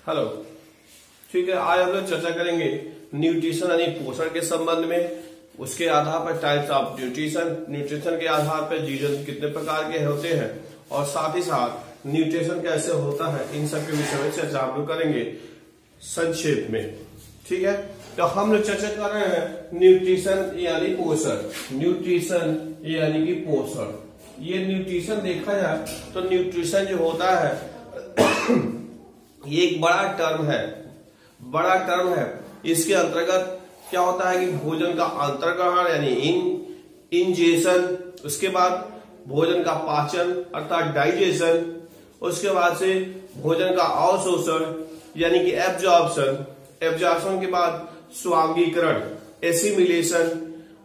Hello, ठीक है। आज हम लोग चर्चा करेंगे न्यूट्रिशन यानी पोषण के संबंध में, उसके आधार पर टाइप्स ऑफ न्यूट्रिशन के आधार पर जीवन कितने प्रकार के होते हैं और साथ ही साथ न्यूट्रिशन कैसे होता है, इन सब के विषय में चर्चा हम लोग करेंगे संक्षेप में। ठीक है, तो हम लोग चर्चा कर रहे हैं न्यूट्रिशन यानी पोषण। न्यूट्रिशन यानी कि पोषण, ये न्यूट्रिशन देखा जाए तो न्यूट्रिशन जो होता है ये एक बड़ा टर्म है। इसके अंतर्गत क्या होता है कि भोजन का अंतर्ग्रहण यानी इंजेशन, उसके बाद भोजन का पाचन अर्थात डाइजेशन, उसके बाद से भोजन का अवशोषण यानी कि एब्जॉर्प्शन के बाद स्वांगीकरण एसिमिलेशन,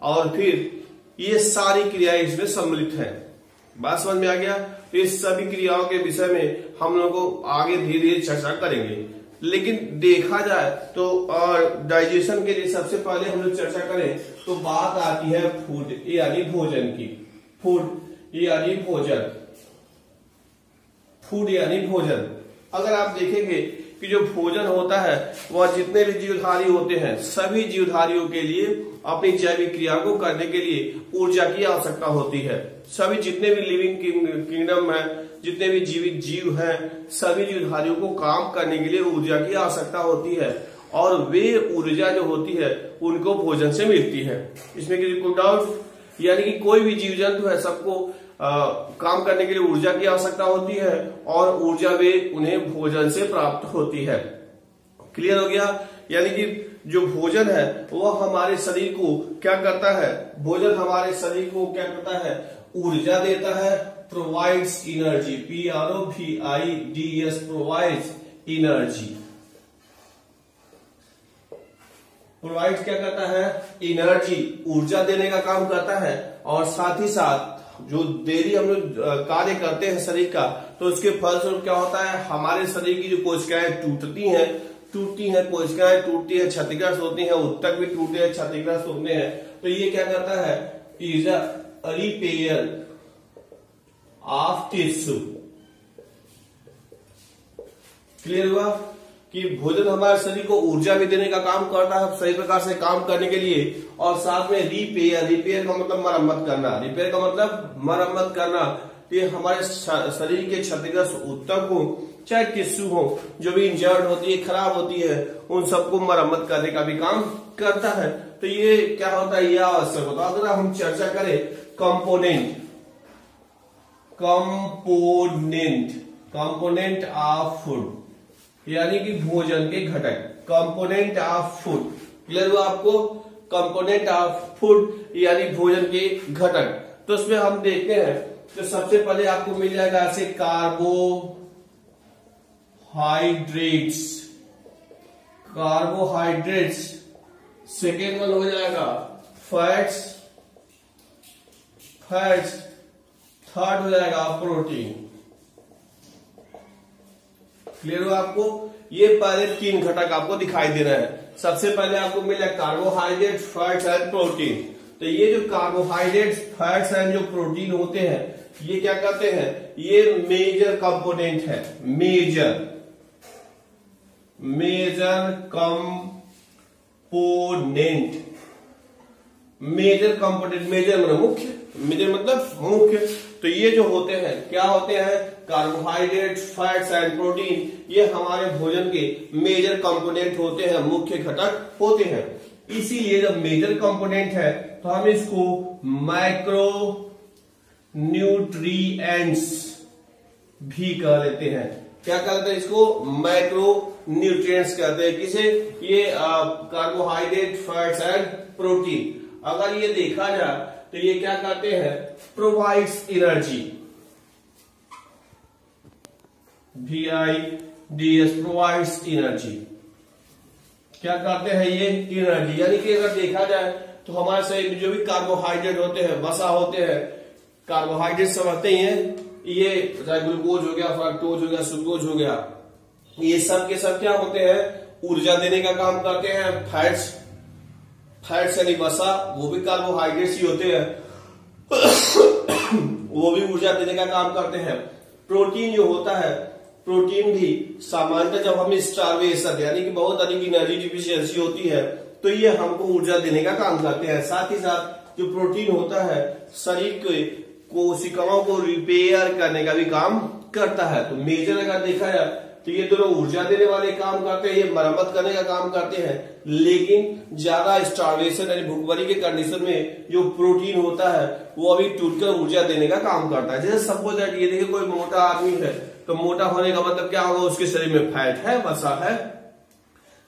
और फिर ये सारी क्रियाएं इसमें सम्मिलित हैं। बात समझ में आ गया? तो इस सभी क्रियाओं के विषय में हम लोग को आगे धीरे धीरे चर्चा करेंगे। लेकिन देखा जाए तो डाइजेशन के लिए सबसे पहले हम लोग चर्चा करें तो बात आती है फूड यानी भोजन की। फूड यानी भोजन। अगर आप देखेंगे कि जो भोजन होता है वह जितने भी जीवधारी होते हैं, सभी जीवधारियों के लिए अपनी जैविक क्रिया को करने के लिए ऊर्जा की आवश्यकता होती है। सभी जितने भी लिविंग किंगडम है, जितने भी जीवित जीव हैं, सभी जीवधारियों को काम करने के लिए ऊर्जा की आवश्यकता होती है और वे ऊर्जा जो होती है उनको भोजन से मिलती है। इसमें किसी को डाउट? यानी कि कोई भी जीव जंतु है, सबको काम करने के लिए ऊर्जा की आवश्यकता होती है और ऊर्जा वे उन्हें भोजन से प्राप्त होती है। क्लियर हो गया? यानी कि जो भोजन है वह हमारे शरीर को क्या करता है? भोजन हमारे शरीर को क्या करता है? ऊर्जा देता है, provides energy, PROVIDES, provides energy. Provide क्या करता है? एनर्जी, ऊर्जा देने का काम करता है। और साथ ही साथ जो डेली हम लोग कार्य करते हैं शरीर का, तो उसके फलस्वरूप क्या होता है? हमारे शरीर की जो कोशिकाएं टूटती हैं, कोशिकाएं टूटती है, क्षतिग्रस्त होती हैं, उत्तक भी टूटते हैं, क्षतिग्रस्त होते हैं। तो ये क्या करता है? Is a repair of tissue. Clear हुआ कि भोजन हमारे शरीर को ऊर्जा भी देने का काम करता है सही प्रकार से काम करने के लिए, और साथ में रिपेयर का मतलब मरम्मत करना। ये हमारे शरीर के क्षतिग्रस्त ऊतक हो चाहे टिश्यू हो, जो भी इंजर्ड होती है, खराब होती है, उन सबको मरम्मत करने का भी काम करता है। तो ये क्या होता है? यह आवश्यक होता है। अगर हम चर्चा करें कंपोनेंट ऑफ फूड यानी कि भोजन के घटक, कंपोनेंट ऑफ फूड। क्लियर हुआ आपको? कंपोनेंट ऑफ फूड यानी भोजन के घटक। तो उसमें हम देखते हैं तो सबसे पहले आपको मिल जाएगा ऐसे कार्बोहाइड्रेट्स, सेकेंड वन हो जाएगा फैट्स, थर्ड हो जाएगा प्रोटीन। क्लियर हुआ आपको? ये पहले तीन घटक आपको दिखाई दे रहे हैं। सबसे पहले आपको मिला कार्बोहाइड्रेट, फैट्स एंड प्रोटीन। तो ये जो कार्बोहाइड्रेट्स, फैट्स एंड जो प्रोटीन होते हैं, ये क्या करते हैं? ये मेजर कंपोनेंट है। मेजर कंपोनेंट, मेजर मतलब मुख्य। तो ये जो होते हैं क्या होते हैं? कार्बोहाइड्रेट, फैट्स एंड प्रोटीन, ये हमारे भोजन के मेजर कंपोनेंट होते हैं, मुख्य घटक होते हैं। इसीलिए जब मेजर कंपोनेंट है तो हम इसको माइक्रो न्यूट्रिएंट्स भी कह लेते हैं। क्या कहते हैं इसको? माइक्रो न्यूट्रिएंट्स कहते हैं। किसे? ये कार्बोहाइड्रेट, फैट्स एंड प्रोटीन। अगर ये देखा जाए तो ये क्या करते हैं? Provides energy, VIDS, provides energy. क्या करते हैं ये? एनर्जी। यानी कि अगर देखा जाए तो हमारे शरीर में जो भी कार्बोहाइड्रेट होते हैं, वसा होते हैं, कार्बोहाइड्रेट समझते ही हैं, ये चाहे ग्लूकोज हो गया, फ्रक्टोज हो गया, सुक्रोज हो गया, ये सब के सब क्या होते हैं? ऊर्जा देने का काम करते हैं। फैट्स यानी वसा, वो भी कार्बोहाइड्रेट्स ही होते हैं, वो भी ऊर्जा देने का काम करते हैं। प्रोटीन जो होता है प्रोटीन भी सामान्यतः जब हमें स्टार्वेशन यानी कि बहुत अधिक एनर्जी डिफिशियंसी होती है तो ये हमको ऊर्जा देने का काम करते हैं। साथ ही साथ जो प्रोटीन होता है शरीर के कोशिकाओं को रिपेयर करने का भी काम करता है। तो मेजर अगर देखा जाए तो ये दोनों ऊर्जा देने वाले काम करते हैं, ये मरम्मत करने का काम करते हैं। लेकिन ज्यादा स्टार्वेशन यानी भूखमरी के कंडीशन में जो प्रोटीन होता है वो अभी टूटकर ऊर्जा देने का काम करता है। जैसे सपोज दैट ये देखिए कोई मोटा आदमी है तो मोटा होने का मतलब क्या होगा, उसके शरीर में फैट है, वसा है।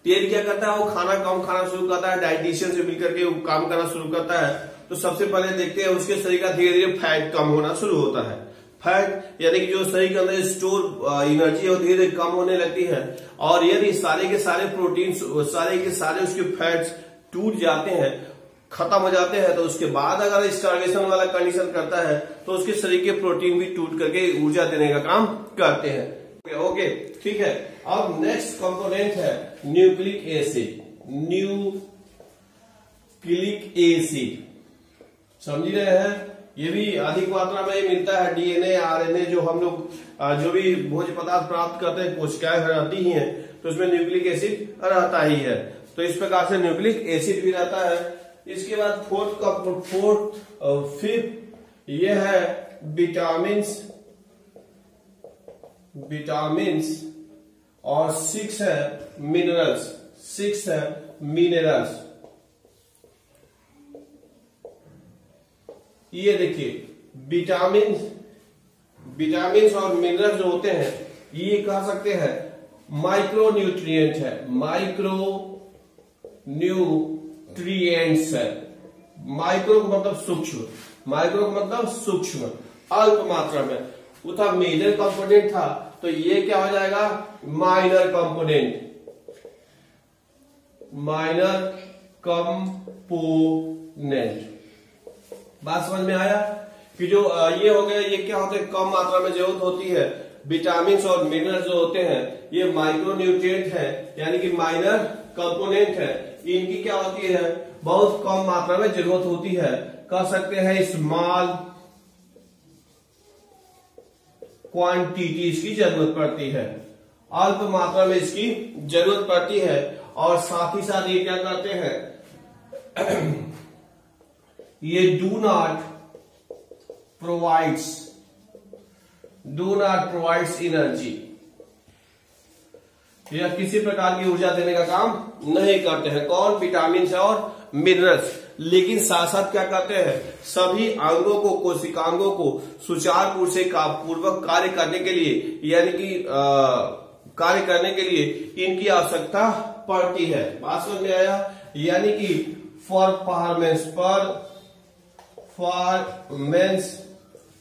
ये क्या करता है, वो खाना कम खाना शुरू करता है, डाइटिशियन से मिलकर के काम करना शुरू करता है। तो सबसे पहले देखते हैं उसके शरीर का धीरे धीरे फैट कम होना शुरू होता है। फैट यानी कि जो शरीर के अंदर स्टोर एनर्जी है वो धीरे धीरे कम होने लगती है। और यदि सारे के सारे प्रोटीन सारे के सारे उसके फैट्स टूट जाते हैं, खत्म हो जाते हैं, तो उसके बाद अगर स्टार्वेशन वाला कंडीशन करता है तो उसके शरीर के प्रोटीन भी टूट करके ऊर्जा देने का काम करते हैं। ओके ठीक है। अब नेक्स्ट कंपोनेंट है न्यूक्लिक एसिड। न्यूक्लिक एसिड समझ रहे हैं, ये भी अधिक मात्रा में मिलता है। डीएनए आरएनए जो हम लोग जो भी भोज्य पदार्थ प्राप्त करते हैं कोशिकाएं रहती ही हैं तो उसमें न्यूक्लिक एसिड रहता ही है। तो इस प्रकार से न्यूक्लिक एसिड भी रहता है। इसके बाद फिफ्थ ये है विटामिन्स और सिक्स है मिनरल्स। ये देखिए विटामिन्स और मिनरल्स जो होते हैं ये कह सकते हैं माइक्रो न्यूट्रिएंट है, माइक्रो न्यूट्रिएंट्स है। माइक्रो मतलब सूक्ष्म, अल्प मात्रा में। वो था मेजर कंपोनेंट था तो ये क्या हो जाएगा, माइनर कंपोनेंट। बात समझ में आया कि जो ये हो गया, ये क्या होते हैं, कम मात्रा में जरूरत होती है। विटामिन और मिनरल्स जो होते हैं ये माइक्रो न्यूट्रिएंट है यानी कि माइनर कंपोनेंट है। इनकी क्या होती है, बहुत कम मात्रा में जरूरत होती है। कह सकते हैं स्मॉल क्वांटिटी इसकी जरूरत पड़ती है, अल्प मात्रा में इसकी जरूरत पड़ती है। और साथ ही साथ ये क्या करते हैं, ये डू नॉट प्रोवाइड्स एनर्जी, या किसी प्रकार की ऊर्जा देने का काम नहीं करते हैं। कौन, विटामिन और मिनरल्स। लेकिन साथ साथ क्या करते हैं, सभी अंगों को कोशिकांगों को सुचारू रूप से पूर्वक कार्य करने के लिए यानी कि कार्य करने के लिए इनकी आवश्यकता पड़ती है। बात समझ में आया, यानी कि परफॉर्मेंस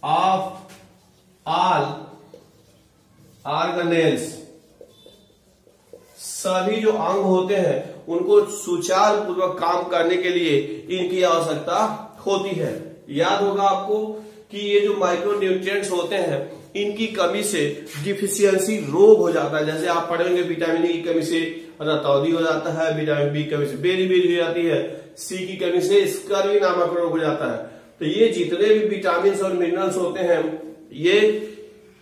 ऑफ ऑल ऑर्गेनेल्स, सभी जो अंग होते हैं उनको सुचारू पूर्वक काम करने के लिए इनकी आवश्यकता होती है। याद होगा आपको कि ये जो माइक्रो न्यूट्रिएंट्स होते हैं इनकी कमी से डिफिशियंसी रोग हो जाता है। जैसे आप पढ़ेंगे विटामिन ई की कमी से रतौंधी हो जाता है, विटामिन बी की कमी से बेरी हो जाती है, सी की कमी से स्कर्वी नामक रोग हो जाता है। तो ये जितने भी विटामिन और मिनरल्स होते हैं ये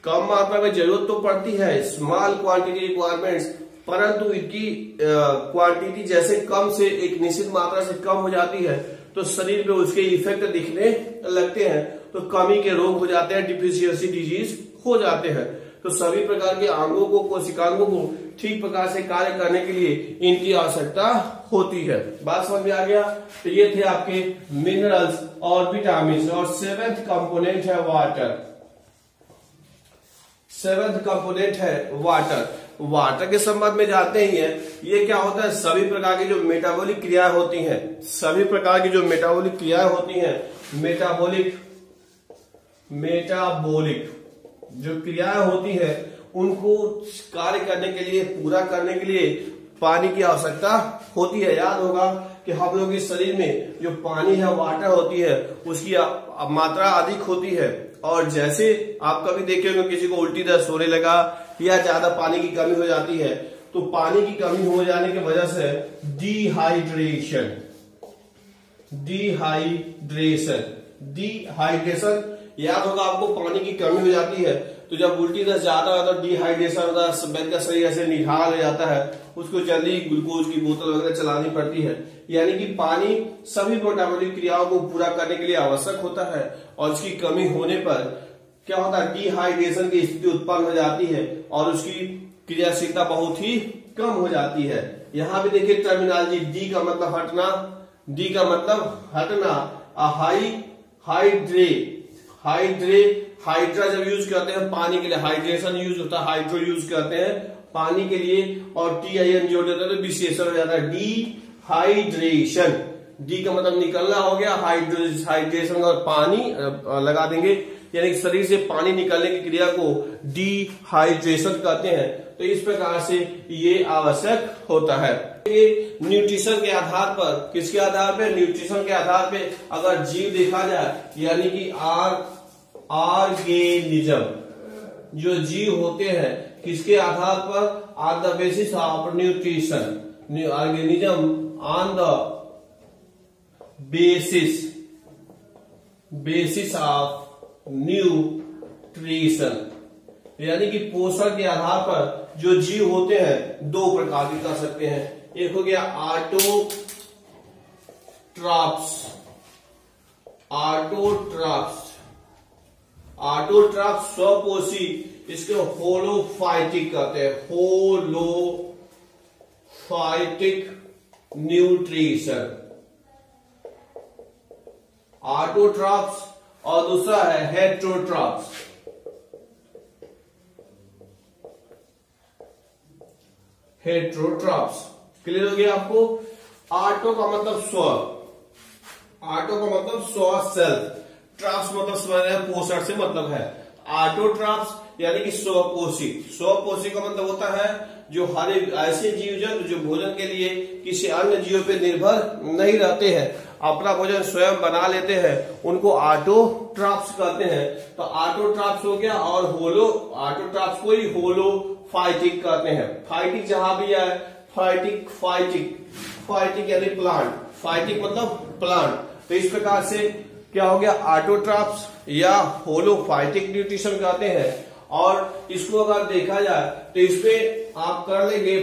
कम मात्रा में जरूरत तो पड़ती है, स्मॉल क्वांटिटी रिक्वायरमेंट्स, परंतु इनकी क्वांटिटी जैसे कम से एक निश्चित मात्रा से कम हो जाती है तो शरीर में उसके इफेक्ट दिखने लगते हैं, तो कमी के रोग हो जाते हैं, डिफिशियंसी डिजीज हो जाते हैं। तो सभी प्रकार के अंगों को कोशिकांगों को ठीक प्रकार से कार्य करने के लिए इनकी आवश्यकता होती है। बात समझ में आ गया। तो ये थे आपके मिनरल्स और विटामिन। और सेवेंथ कंपोनेंट है वाटर। वाटर के संबंध में जानते ही हैं, ये क्या होता है, सभी प्रकार की जो मेटाबॉलिक क्रियाएं होती हैं, मेटाबॉलिक जो क्रियाएं होती है उनको कार्य करने के लिए, पूरा करने के लिए पानी की आवश्यकता होती है। याद होगा कि हम लोग के शरीर में जो पानी है, वाटर होती है, उसकी मात्रा अधिक होती है। और जैसे आप कभी देखे होंगे किसी को उल्टी दस्त होने लगा या ज्यादा पानी की कमी हो जाती है, तो पानी की कमी हो जाने की वजह से डिहाइड्रेशन, याद होगा आपको, पानी की कमी हो जाती है तो जब उल्टी दस्त ज्यादा होता है, डिहाइड्रेशन होता है, व्यक्ति का शरीर ऐसे निढाल हो जाता है, उसको जल्दी ग्लूकोज की बोतल वगैरह चलानी पड़ती है। यानी कि पानी सभी मेटाबॉलिक क्रियाओं को पूरा करने के लिए आवश्यक होता है, और इसकी कमी होने पर क्या होता है, डिहाइड्रेशन की स्थिति उत्पन्न हो जाती है और उसकी क्रियाशीलता बहुत ही कम हो जाती है। यहां भी देखिए टर्मिनोलॉजी, डी का मतलब हटना, डी का मतलब हटना, हाइड्रा जब यूज करते हैं पानी के लिए, हाइड्रेशन यूज होता है, हाइड्रो यूज करते हैं पानी के लिए, और TIN जोड़ देते हैं तो विशेषण हो जाता है डिहाइड्रेशन। डी का मतलब निकलना हो गया, हाइड्रेशन और पानी लगा देंगे, यानी शरीर से पानी निकलने की क्रिया को डिहाइड्रेशन कहते हैं। तो इस प्रकार से ये आवश्यक होता है। ये न्यूट्रिशन के आधार पर, किसके आधार पे, न्यूट्रिशन के आधार पे अगर जीव देखा जाए, यानी कि ऑर्गेनिज्म, जो जीव होते हैं किसके आधार पर, on the basis of nutrition, organism on the basis of nutrition, यानी कि पोषण के आधार पर जो जीव होते हैं दो प्रकार के कर सकते हैं। एक हो गया ऑटोट्रॉप्स स्वपोषी, इसको होलोफाइटिक कहते हैं, होलोफाइटिक न्यूट्रिशन, ऑटोट्रॉप्स। और दूसरा है हेट्रोट्रॉप्स। हेट्रोट्रॉप्स क्लियर हो गया आपको। ऑटो का मतलब स्व, ऑटो का मतलब स्व, सेल्फ, ट्रॉप्स मतलब पोषण से मतलब है। ऑटोट्रॉप्स यानी कि स्वपोषी, स्वपोषी का मतलब होता है जो हर एक ऐसे जीव जंतु जो भोजन के लिए किसी अन्य जीव पे निर्भर नहीं रहते हैं, अपना भोजन स्वयं बना लेते हैं, उनको ऑटोट्रॉप्स कहते हैं। तो ऑटोट्रॉप्स हो गया, और ऑटोट्रॉप्स को ही होलोफाइटिक कहते हैं। फाइटिक जहां भी है, फाइटिक यानी प्लांट, फाइटिक मतलब प्लांट। तो इस प्रकार से क्या हो गया, ऑटोट्रॉप्स या होलोफाइटिक न्यूट्रिशन कहते हैं। और इसको अगर देखा जाए तो इसपे आप कर लेंगे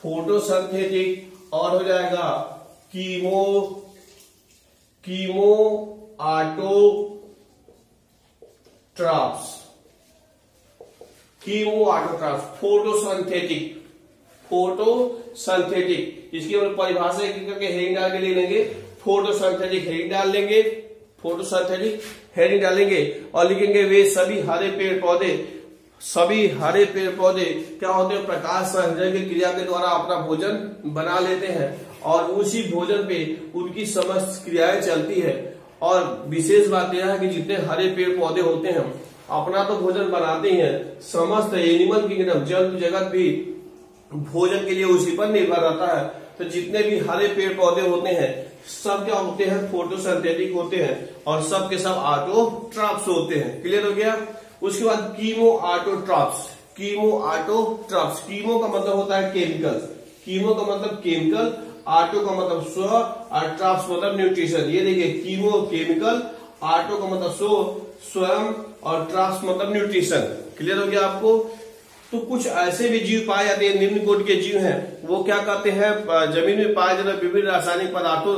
फोटोसिंथेटिक, और हो जाएगा कीमो ऑटोट्रॉप्स, फोटोसिंथेटिक, इसकी परिभाषा एक करके हेडिंग डाल के ले लेंगे, फोटोसिंथेटिक हेडिंग डाल लेंगे, फोटोसिंथेटिक हेडिंग डालेंगे और लिखेंगे वे सभी हरे पेड़ पौधे क्या होते हैं, प्रकाश संश्लेषण की क्रिया के द्वारा अपना भोजन बना लेते हैं, और उसी भोजन पे उनकी समस्त क्रियाएं चलती है। और विशेष बात यह है कि जितने हरे पेड़ पौधे होते हैं अपना तो भोजन बनाते ही हैं, समस्त एनिमल किंगडम, जंतु जगत भी भोजन के लिए उसी पर निर्भर रहता है। तो जितने भी हरे पेड़ पौधे होते हैं सब क्या होते हैं, फोटोसिंथेटिक होते हैं, और सब के सब ऑटोट्रॉप्स होते हैं। क्लियर हो गया। उसके बाद कीमो ऑटोट्रॉप्स, कीमो का मतलब होता है केमिकल, कीमो का मतलब केमिकल, ऑटो का मतलब स्व, और ट्रॉप्स मतलब न्यूट्रिशन। ये देखिए कीमो केमिकल, ऑटो का मतलब स्वयं, और ट्रॉप्स मतलब न्यूट्रिशन। क्लियर हो गया आपको। तो कुछ ऐसे भी जीव पाए जाते हैं, निम्न कोटि के जीव हैं, वो क्या करते हैं, जमीन में पाए जाने विभिन्न रासायनिक पदार्थों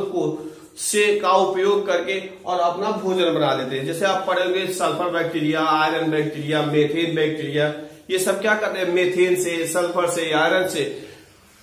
का उपयोग करके और अपना भोजन बना लेते हैं। जैसे आप पढ़ेंगे sulphur bacteria, iron bacteria, methane bacteria, ये सब क्या करते हैं, मेथेन से, सल्फर से, आयरन से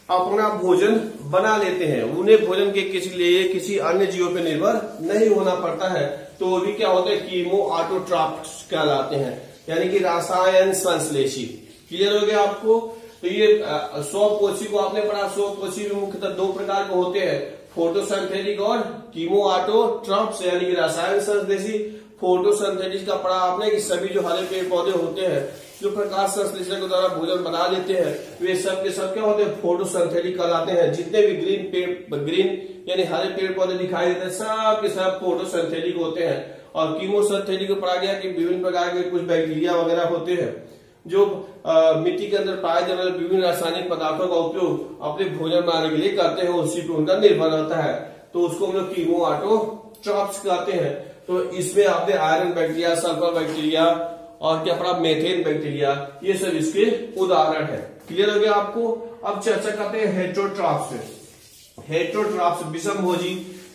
अपना भोजन बना लेते हैं। उन्हें भोजन के किसी अन्य जीवों पर निर्भर नहीं होना पड़ता है। तो वो भी क्या होते हैं, कीमो ऑटोट्रॉप्स कहलाते हैं, यानी कि रसायन संश्लेषी। क्लियर हो गया आपको। तो ये स्वपोषी को आपने पढ़ा, स्वपोषी में मुख्यतः दो प्रकार के होते हैं, फोटोसिंथेटिक और कीमो ऑटोट्रॉप्स यानी कि रसायन संश्लेषी। फोटोसिंथेटिक का पढ़ा आपने कि सभी जो हरे पेड़ पौधे होते हैं जो प्रकाश संश्लेषण के द्वारा भोजन बना लेते हैं, वे सब के सब क्या होते हैं, फोटोसिंथेटिक कहलाते हैं। जितने भी ग्रीन यानी हरे पेड़ पौधे दिखाई देते हैं सब के सब फोटोसिंथेटिक होते हैं। और कीमोसिंथेटिक को पढ़ा गया कि विभिन्न प्रकार के कुछ बैक्टीरिया वगैरह होते हैं जो मिट्टी के अंदर पाए जाने वाले विभिन्न रासायनिक पदार्थों का उपयोग अपने भोजन बनाने के लिए करते हैं, उसी पे उनका निर्भर रहता है। तो उसको हम लोग कीमोऑटोट्रॉप्स कहते हैं। तो इसमें आपने आयरन बैक्टीरिया, सल्फर बैक्टीरिया और क्या पड़ा, मेथेन बैक्टीरिया, ये सब इसके उदाहरण है। क्लियर हो गया आपको। अब चर्चा करते हैं हेटेरोट्रॉप्स पे। हेटेरोट्रॉप्स विषमभोजी,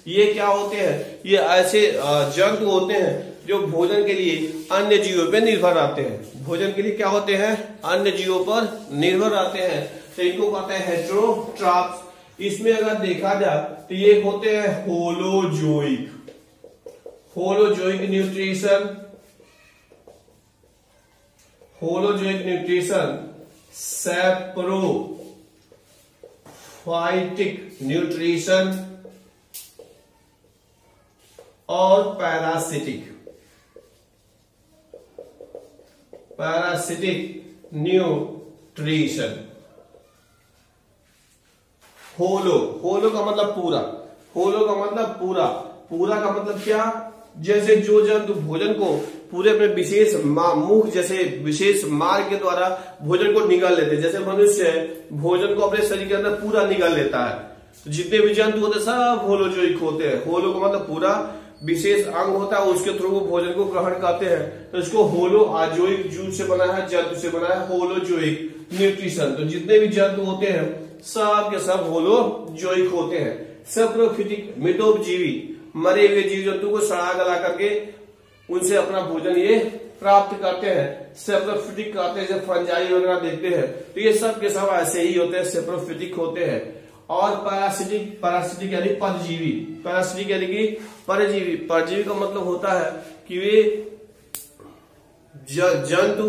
ये क्या होते हैं? ये ऐसे जंतु होते हैं जो भोजन के लिए अन्य जीवों पर निर्भर रहते हैं। भोजन के लिए क्या होते हैं? अन्य जीवों पर निर्भर रहते हैं, तो इनको कहते हैं हेटेरोट्रॉप्स। इसमें अगर देखा जाए तो ये होते हैं holozoic. Holozoic nutrition, holozoic nutrition, saprophytic nutrition और पैरासिटिक न्यूट्रिशन। होलो का मतलब पूरा, होलो का मतलब पूरा, पूरा का मतलब क्या? जैसे जो जंतु भोजन को पूरे अपने विशेष मुख जैसे विशेष मार्ग के द्वारा भोजन को निगल लेते हैं, जैसे मनुष्य भोजन को अपने शरीर के अंदर पूरा निगल लेता है, तो जितने भी जंतु होते हैं सब होलोजोइक होते हैं। होलो का मतलब पूरा, विशेष अंग होता है उसके थ्रू वो भोजन को ग्रहण करते हैं, तो इसको होलो आजोइक, जूट से बना है, जंतु से बना है, होलोजोइक न्यूट्रिशन। तो जितने भी जंतु होते हैं सब के सब होलोजोइक होते हैं। सैप्रोफिटिक मितोपजीवी, मरे हुए जीव जंतु को सड़ा गला करके उनसे अपना भोजन ये प्राप्त करते हैं। सैप्रोफिटिक कहते हैं, जब फंजाई वगैरह देखते हैं तो ये सब के सब ऐसे ही होते हैं, सैप्रोफिटिक होते हैं। और पैरासिटिक, पैरासिटिक यानी परजीवी, पैरासिटिक यानी कि परजीवी। परजीवी का मतलब होता है कि वे जंतु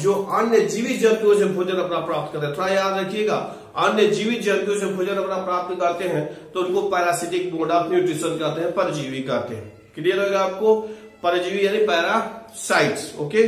जो अन्य जीवित जंतुओं से भोजन अपना प्राप्त करते हैं। थोड़ा याद रखिएगा, अन्य जीवित जंतुओं से भोजन अपना प्राप्त करते हैं तो उनको पैरासिटिक मोड ऑफ न्यूट्रिशन कहते हैं, परजीवी कहते हैं। क्लियर होगा आपको? परजीवी यानी पैरासाइट्स। ओके।